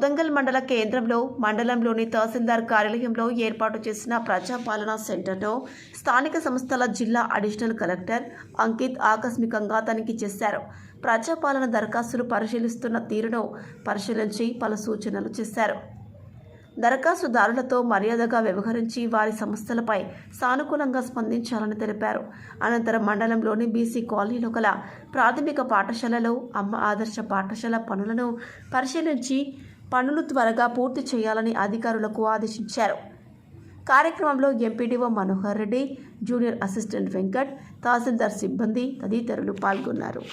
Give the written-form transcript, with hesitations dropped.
కొడంగల్ మండల కేంద్రంలో మండలంలోని తహసీల్దార్ కార్యాలయంలో ఏర్పాటు చేసిన ప్రజాపాలనా సెంటర్ను స్థానిక సంస్థల జిల్లా అడిషనల్ కలెక్టర్ అంకిత్ ఆకస్మికంగా తనిఖీ చేశారు. ప్రజాపాలన దరఖాస్తులు పరిశీలిస్తున్న తీరును పరిశీలించి పలు సూచనలు చేశారు. దరఖాస్తుదారులతో మర్యాదగా వ్యవహరించి వారి సమస్యలపై సానుకూలంగా స్పందించాలని తెలిపారు. అనంతరం మండలంలోని బీసీ కాలనీలో గల ప్రాథమిక పాఠశాలలో అమ్మ ఆదర్శ పాఠశాల పనులను పరిశీలించి పనులు త్వరగా పూర్తి చేయాలని అధికారులకు ఆదేశించారు. కార్యక్రమంలో MPDO Manohar Reddy, junior assistant Venkat, tahsildar సిబ్బంది తదితరులు పాల్గొన్నారు.